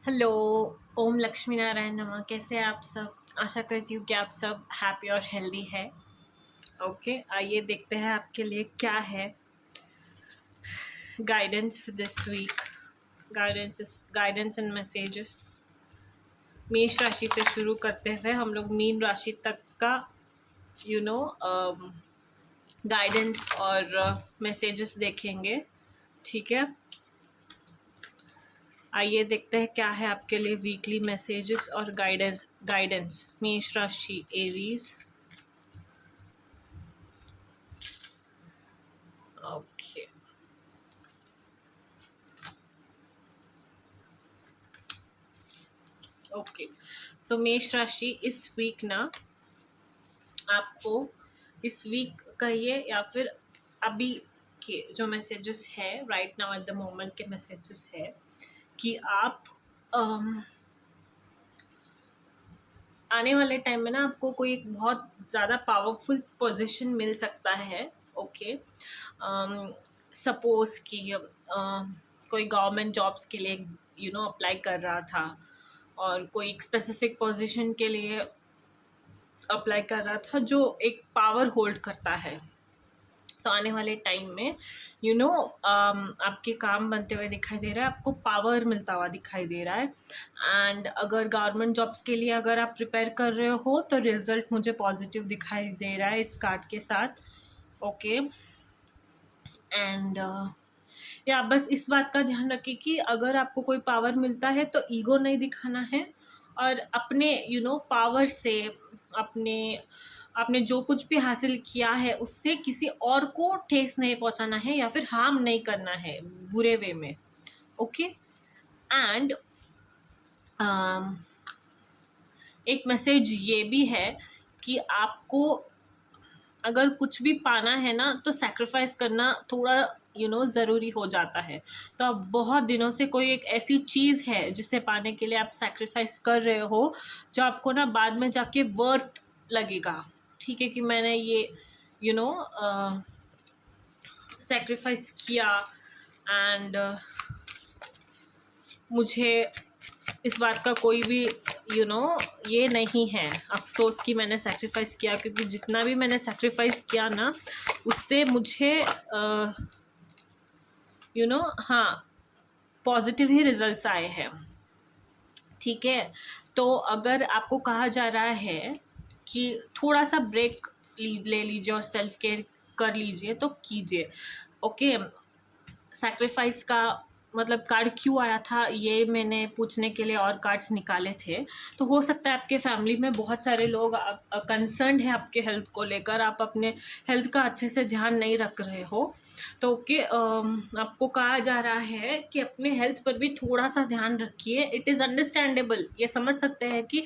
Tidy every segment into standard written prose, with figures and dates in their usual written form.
Hello. ओम लक्ष्मी नारायण नमः। कैसे हैं आप सब? आशा करती हूँ कि आप सब हैप्पी और हेल्दी है। ओके, आइए देखते हैं आपके लिए क्या है guidance for this week. Guidance and messages. मेष राशि से शुरू करते हुए हम लोग मीन राशि तक का यू नो गाइडेंस और मैसेजेस देखेंगे। ठीक है, आइए देखते हैं क्या है आपके लिए वीकली मैसेजेस और गाइडेंस मेष राशि एरीज। Okay, okay. सो मेष राशि इस वीक ना आपको, इस वीक कहिए या फिर अभी के जो मैसेजेस है right now at the moment के मैसेजेस है कि आप आने वाले टाइम में ना आपको कोई एक बहुत ज़्यादा पावरफुल पोजीशन मिल सकता है। ओके, सपोज कि कोई गवर्नमेंट जॉब्स के लिए अप्लाई कर रहा था और कोई एक स्पेसिफिक पोजीशन के लिए अप्लाई कर रहा था जो एक पावर होल्ड करता है। तो आने वाले टाइम में आपके काम बनते हुए दिखाई दे रहा है, आपको पावर मिलता हुआ दिखाई दे रहा है। एंड अगर गवर्नमेंट जॉब्स के लिए अगर आप प्रिपेयर कर रहे हो तो रिजल्ट मुझे पॉजिटिव दिखाई दे रहा है इस कार्ड के साथ। ओके, एंड या बस इस बात का ध्यान रखिए कि अगर आपको कोई पावर मिलता है तो ईगो नहीं दिखाना है और अपने पावर से अपने आपने जो कुछ भी हासिल किया है उससे किसी और को ठेस नहीं पहुंचाना है या फिर हार्म नहीं करना है बुरे वे में। ओके, एंड एक मैसेज ये भी है कि आपको अगर कुछ भी पाना है ना तो सैक्रिफाइस करना थोड़ा ज़रूरी हो जाता है। तो अब बहुत दिनों से कोई एक ऐसी चीज़ है जिसे पाने के लिए आप सैक्रिफाइस कर रहे हो जो आपको ना बाद में जाके वर्थ लगेगा। ठीक है, कि मैंने ये सैक्रिफाइस किया एंड मुझे इस बात का कोई भी ये नहीं है अफसोस कि मैंने सैक्रिफाइस किया, क्योंकि जितना भी मैंने सैक्रिफाइस किया ना उससे मुझे हाँ पॉजिटिव ही रिजल्ट्स आए हैं। ठीक है, तो अगर आपको कहा जा रहा है कि थोड़ा सा ब्रेक ले लीजिए और सेल्फ केयर कर लीजिए तो कीजिए। ओके, सैक्रिफाइस का मतलब कार्ड क्यों आया था ये मैंने पूछने के लिए और कार्ड्स निकाले थे। तो हो सकता है आपके फैमिली में बहुत सारे लोग कंसर्न है आपके हेल्थ को लेकर, आप अपने हेल्थ का अच्छे से ध्यान नहीं रख रहे हो। तो ओके, आपको कहा जा रहा है कि अपने हेल्थ पर भी थोड़ा सा ध्यान रखिए। इट इज़ अंडरस्टैंडेबल, ये समझ सकते हैं कि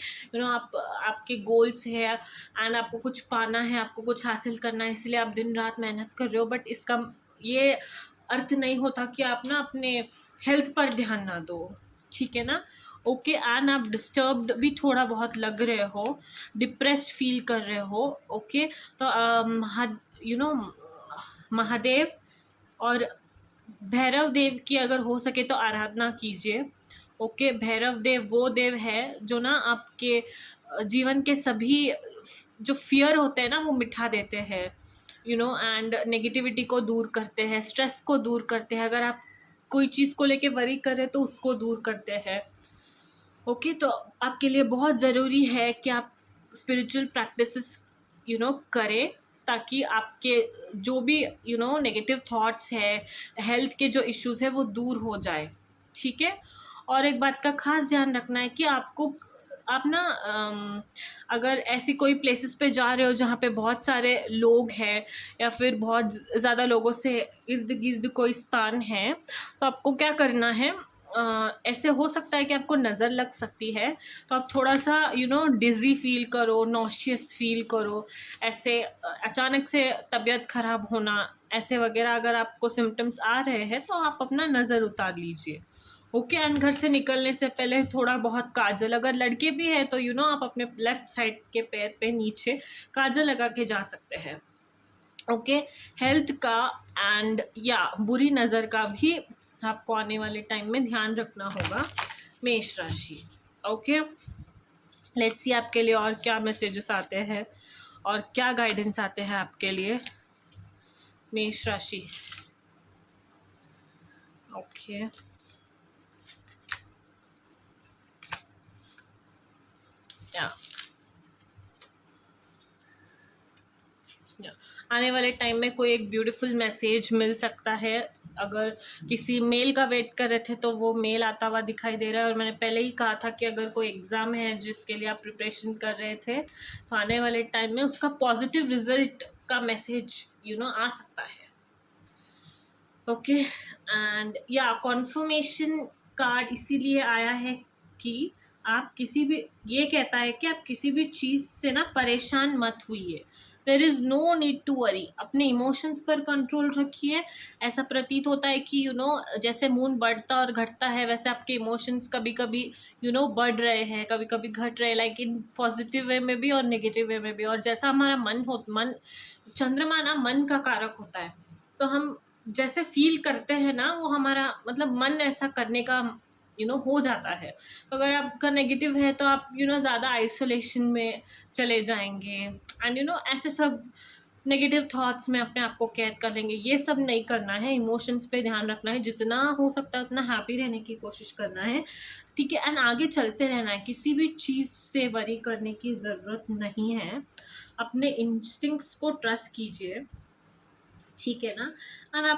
आप आपके गोल्स है एंड आपको कुछ पाना है, आपको कुछ हासिल करना है, इसलिए आप दिन रात मेहनत कर रहे हो। बट इसका ये अर्थ नहीं होता कि आप ना अपने हेल्थ पर ध्यान ना दो। ठीक है ना? ओके, एंड आप डिस्टर्ब्ड भी थोड़ा बहुत लग रहे हो, डिप्रेस्ड फील कर रहे हो। ओके, तो महादेव और भैरव देव की अगर हो सके तो आराधना कीजिए। ओके, भैरव देव वो देव है जो ना आपके जीवन के सभी जो फियर होते हैं ना वो मिठा देते हैं, एंड नेगेटिविटी को दूर करते हैं, स्ट्रेस को दूर करते हैं। अगर आप कोई चीज़ को लेके वरी करें तो उसको दूर करते हैं। ओके, तो आपके लिए बहुत ज़रूरी है कि आप स्पिरिचुअल प्रैक्टिसेस करें ताकि आपके जो भी नेगेटिव थॉट्स है, हेल्थ के जो इश्यूज है वो दूर हो जाए। ठीक है, और एक बात का खास ध्यान रखना है कि आप ना अगर ऐसी कोई प्लेसेस पे जा रहे हो जहाँ पे बहुत सारे लोग हैं या फिर बहुत ज़्यादा लोगों से इर्द गिर्द कोई स्थान है, तो आपको क्या करना है, ऐसे हो सकता है कि आपको नज़र लग सकती है, तो आप थोड़ा सा डिज़ी फील करो, नॉशियस फील करो, ऐसे अचानक से तबीयत ख़राब होना ऐसे वगैरह अगर आपको सिम्टम्स आ रहे हैं तो आप अपना नज़र उतार लीजिए। ओके, एंड घर से निकलने से पहले थोड़ा बहुत काजल, अगर लड़के भी है तो आप अपने लेफ्ट साइड के पैर पे नीचे काजल लगा के जा सकते हैं। ओके, हेल्थ का एंड या बुरी नज़र का भी आपको आने वाले टाइम में ध्यान रखना होगा। मेष राशि। ओके, लेट्स सी आपके लिए और क्या मैसेजेस आते हैं और क्या गाइडेंस आते हैं आपके लिए मेष राशि। ओके, या आने वाले टाइम में कोई एक ब्यूटीफुल मैसेज मिल सकता है। अगर किसी मेल का वेट कर रहे थे तो वो मेल आता हुआ दिखाई दे रहा है। और मैंने पहले ही कहा था कि अगर कोई एग्ज़ाम है जिसके लिए आप प्रिपरेशन कर रहे थे तो आने वाले टाइम में उसका पॉजिटिव रिजल्ट का मैसेज आ सकता है। ओके, एंड या कॉन्फर्मेशन कार्ड इसीलिए आया है कि आप किसी भी, ये कहता है कि आप किसी भी चीज़ से ना परेशान मत होइए। There is no need to worry. अपने इमोशंस पर कंट्रोल रखिए। ऐसा प्रतीत होता है कि जैसे मून बढ़ता और घटता है वैसे आपके इमोशंस कभी कभी बढ़ रहे हैं, कभी कभी घट रहे हैं, लाइक इन पॉजिटिव वे में भी और नेगेटिव वे में भी। और जैसा हमारा मन चंद्रमा ना मन का कारक होता है, तो हम जैसे फील करते हैं ना वो हमारा मतलब मन ऐसा करने का हो जाता है। तो अगर आपका नेगेटिव है तो आप ज़्यादा आइसोलेशन में चले जाएंगे एंड ऐसे सब नेगेटिव थॉट्स में अपने आप को कैद कर लेंगे। ये सब नहीं करना है, इमोशंस पे ध्यान रखना है, जितना हो सकता है उतना हैप्पी रहने की कोशिश करना है, ठीक है। एंड आगे चलते रहना है, किसी भी चीज़ से वरी करने की ज़रूरत नहीं है। अपने इंस्टिंक्ट्स को ट्रस्ट कीजिए, ठीक है ना। और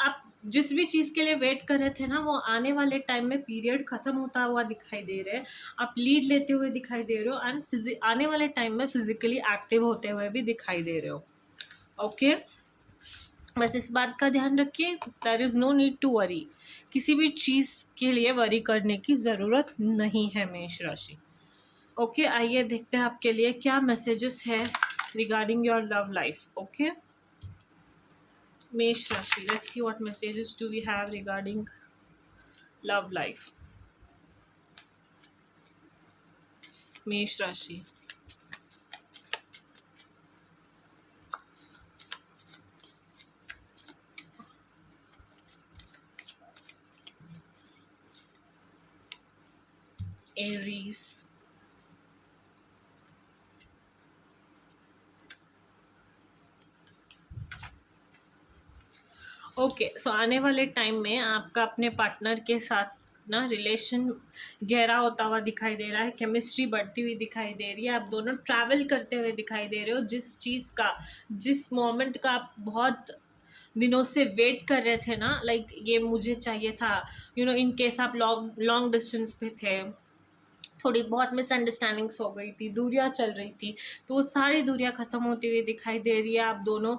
आप जिस भी चीज़ के लिए वेट कर रहे थे ना वो आने वाले टाइम में पीरियड ख़त्म होता हुआ दिखाई दे रहे हैं। आप लीड लेते हुए दिखाई दे रहे हो एंड आने वाले टाइम में फिजिकली एक्टिव होते हुए भी दिखाई दे रहे हो। ओके, बस इस बात का ध्यान रखिए, there is no need to worry. किसी भी चीज़ के लिए वरी करने की ज़रूरत नहीं है मेष राशि। ओके, आइए देखते हैं आपके लिए क्या मैसेजेस है regarding your love life. Okay, Mesh Rashi. Let's see what messages do we have regarding love life. Mesh Rashi. Aries. Okay, so आने वाले टाइम में आपका अपने पार्टनर के साथ ना रिलेशन गहरा होता हुआ दिखाई दे रहा है, केमिस्ट्री बढ़ती हुई दिखाई दे रही है। आप दोनों ट्रैवल करते हुए दिखाई दे रहे हो। जिस चीज़ का, जिस मोमेंट का आप बहुत दिनों से वेट कर रहे थे ना, लाइक ये मुझे चाहिए था, इन केस आप लॉन्ग लॉन्ग डिस्टेंस पे थे, थोड़ी बहुत मिसअंडरस्टैंडिंग्स हो गई थी, दूरियां चल रही थी, तो वो सारी दूरियां ख़त्म होती हुई दिखाई दे रही है। आप दोनों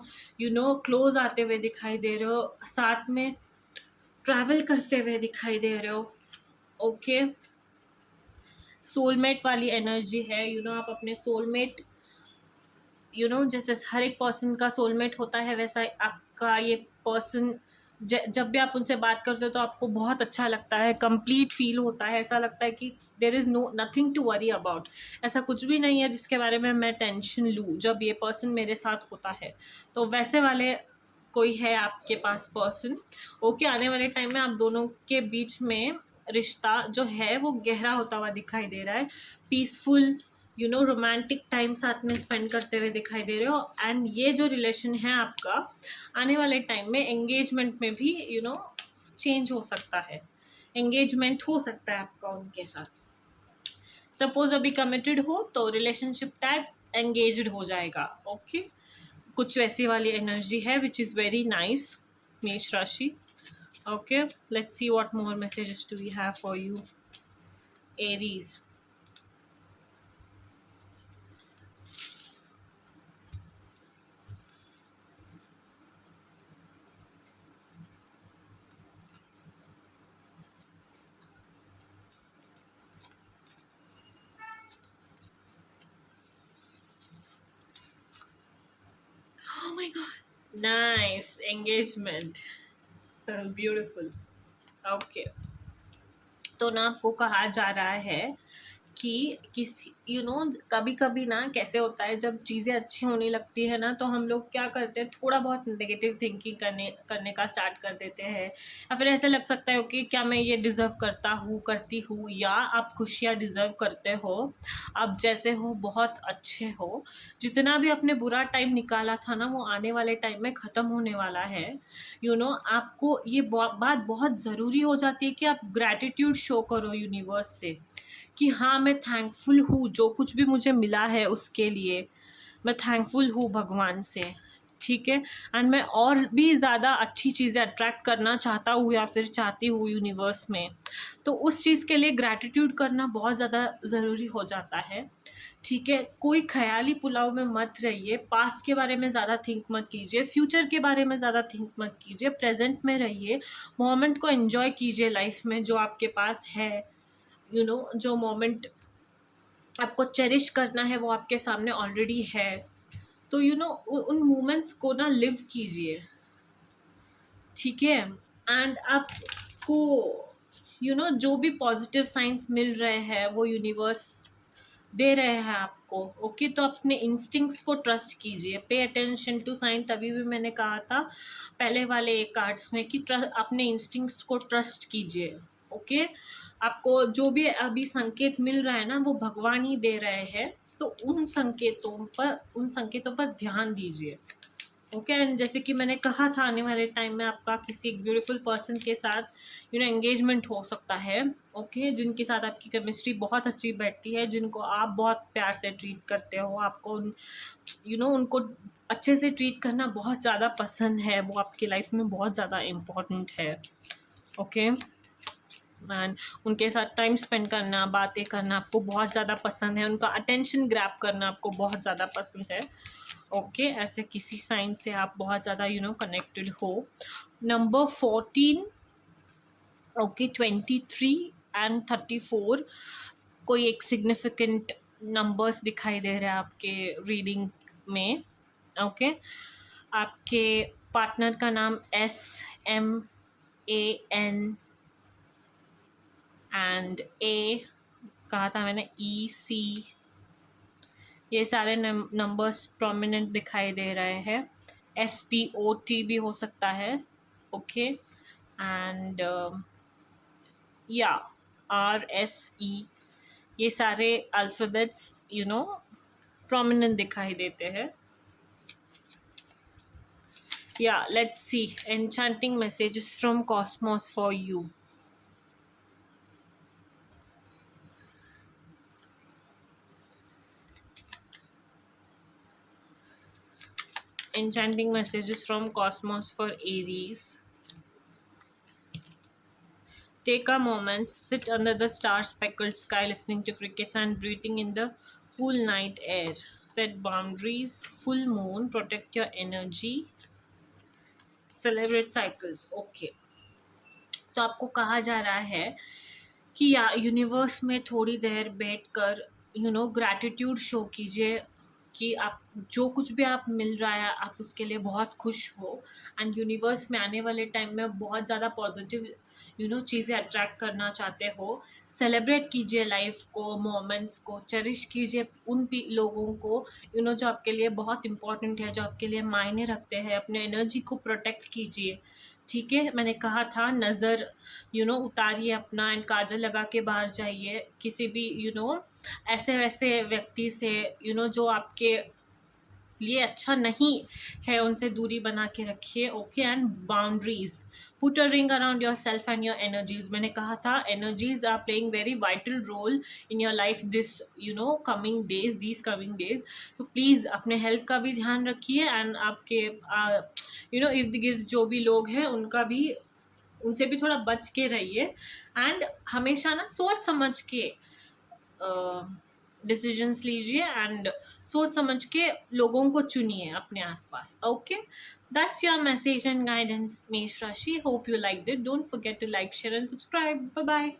क्लोज आते हुए दिखाई दे रहे हो, साथ में ट्रैवल करते हुए दिखाई दे रहे हो। ओके, सोलमेट वाली एनर्जी है। आप अपने सोलमेट, जैसे हर एक पर्सन का सोलमेट होता है वैसा आपका ये पर्सन, जब भी आप उनसे बात करते हो तो आपको बहुत अच्छा लगता है, कंप्लीट फील होता है, ऐसा लगता है कि there is no nothing to worry about. ऐसा कुछ भी नहीं है जिसके बारे में मैं टेंशन लूँ जब ये पर्सन मेरे साथ होता है। तो वैसे वाले कोई है आपके पास पर्सन। ओके, आने वाले टाइम में आप दोनों के बीच में रिश्ता जो है वो गहरा होता हुआ दिखाई दे रहा है। पीसफुल रोमांटिक टाइम साथ में स्पेंड करते हुए दिखाई दे रहे हो। एंड ये जो रिलेशन है आपका आने वाले टाइम में एंगेजमेंट में भी चेंज हो सकता है, एंगेजमेंट हो सकता है आपका उनके साथ। सपोज अभी कमिटेड हो तो रिलेशनशिप टैग एंगेज्ड हो जाएगा। ओके, कुछ वैसी वाली एनर्जी है विच इज़ वेरी नाइस मेष राशि। Okay, let's see what more messages do we have for you Aries. Oh my god, nice engagement, beautiful. Okay, तो ना आपको कहा जा रहा है कि किसी कभी कभी ना कैसे होता है, जब चीज़ें अच्छी होने लगती है ना, तो हम लोग क्या करते हैं, थोड़ा बहुत नेगेटिव थिंकिंग करने करने का स्टार्ट कर देते हैं, या फिर ऐसे लग सकता है कि क्या मैं ये डिज़र्व करता हूँ, करती हूँ, या आप खुशियाँ डिज़र्व करते हो, आप जैसे हो बहुत अच्छे हो, जितना भी आपने बुरा टाइम निकाला था ना, वो आने वाले टाइम में ख़त्म होने वाला है। आपको ये बात बहुत ज़रूरी हो जाती है कि आप ग्रैटिट्यूड शो करो यूनिवर्स से, कि हाँ, मैं थैंकफुल हूँ जो कुछ भी मुझे मिला है उसके लिए, मैं थैंकफुल हूँ भगवान से, ठीक है। एंड मैं और भी ज़्यादा अच्छी चीज़ें अट्रैक्ट करना चाहता हूँ या फिर चाहती हूँ यूनिवर्स में, तो उस चीज़ के लिए ग्रैटिट्यूड करना बहुत ज़्यादा ज़रूरी हो जाता है, ठीक है। कोई ख़याली पुलाव में मत रहिए, पास्ट के बारे में ज़्यादा थिंक मत कीजिए, फ्यूचर के बारे में ज़्यादा थिंक मत कीजिए, प्रेजेंट में रहिए, मोमेंट को एंजॉय कीजिए लाइफ में जो आपके पास है, जो मोमेंट आपको चेरिश करना है वो आपके सामने ऑलरेडी है, तो उन मोमेंट्स को ना लिव कीजिए, ठीक है। एंड आपको जो भी पॉजिटिव साइंस मिल रहे हैं वो यूनिवर्स दे रहे हैं आपको, ओके। तो अपने इंस्टिंक्ट्स को ट्रस्ट कीजिए, पे अटेंशन टू साइन, तभी भी मैंने कहा था पहले वाले एक कार्ड्स में कि अपने इंस्टिंक्ट्स को ट्रस्ट कीजिए, ओके। आपको जो भी अभी संकेत मिल रहा है ना, वो भगवान ही दे रहे हैं, तो उन संकेतों पर ध्यान दीजिए, ओके। एंड जैसे कि मैंने कहा था, आने वाले टाइम में आपका किसी एक ब्यूटीफुल पर्सन के साथ एंगेजमेंट हो सकता है, ओके, जिनके साथ आपकी केमिस्ट्री बहुत अच्छी बैठती है, जिनको आप बहुत प्यार से ट्रीट करते हो, आपको उनको अच्छे से ट्रीट करना बहुत ज़्यादा पसंद है, वो आपकी लाइफ में बहुत ज़्यादा इम्पोर्टेंट है, ओके। एंड उनके साथ टाइम स्पेंड करना, बातें करना आपको बहुत ज़्यादा पसंद है, उनका अटेंशन ग्रैब करना आपको बहुत ज़्यादा पसंद है, ओके। ऐसे किसी साइन से आप बहुत ज़्यादा कनेक्टेड हो। नंबर 14, ओके, 23 एंड 34 कोई एक सिग्निफिकेंट नंबर्स दिखाई दे रहे हैं आपके रीडिंग में, ओके। आपके पार्टनर का नाम SMAN एंड A कहा था मैंने, EC, ये सारे नंबर्स प्रोमिनेंट दिखाई दे रहे हैं। SPOT भी हो सकता है, ओके। एंड या RSE, ये सारे अल्फ़ाबेट्स प्रोमिनेंट दिखाई देते हैं। या let's see enchanting messages from Cosmos for you. Enchanting messages from Cosmos for Aries. Take a moment, sit under the star-speckled sky, listening to crickets and breathing in the cool night air. Set boundaries, full moon, protect your energy, celebrate cycles. Okay. तो आपको कहा जा रहा है कि या universe में थोड़ी देर बैठकर ग्रैटिट्यूड शो कीजिए, कि आप जो कुछ भी आप मिल रहा है आप उसके लिए बहुत खुश हो, एंड यूनिवर्स में आने वाले टाइम में बहुत ज़्यादा पॉजिटिव चीज़ें अट्रैक्ट करना चाहते हो। सेलिब्रेट कीजिए लाइफ को, मोमेंट्स को चेरिश कीजिए, उन भी लोगों को जो आपके लिए बहुत इंपॉर्टेंट है, जो आपके लिए मायने रखते हैं, अपने एनर्जी को प्रोटेक्ट कीजिए, ठीक है। मैंने कहा था नज़र उतारिए अपना, एंड काजल लगा के बाहर जाइए, किसी भी ऐसे वैसे व्यक्ति से जो आपके लिए अच्छा नहीं है उनसे दूरी बना के रखिए, okay. And boundaries, put a ring around yourself and your energies. मैंने कहा था energies are playing very vital role in your life this coming days, तो प्लीज़ अपने हेल्थ का भी ध्यान रखिए, एंड आपके इर्द गिर्द जो भी लोग हैं उनसे भी थोड़ा बच के रहिए, एंड हमेशा ना सोच समझ के डिसीजंस लीजिए, एंड सोच समझ के लोगों को चुनिए अपने आसपास, okay. That's your message and guidance, मेष राशि। Hope you liked it. Don't forget to like, share and subscribe. Bye bye.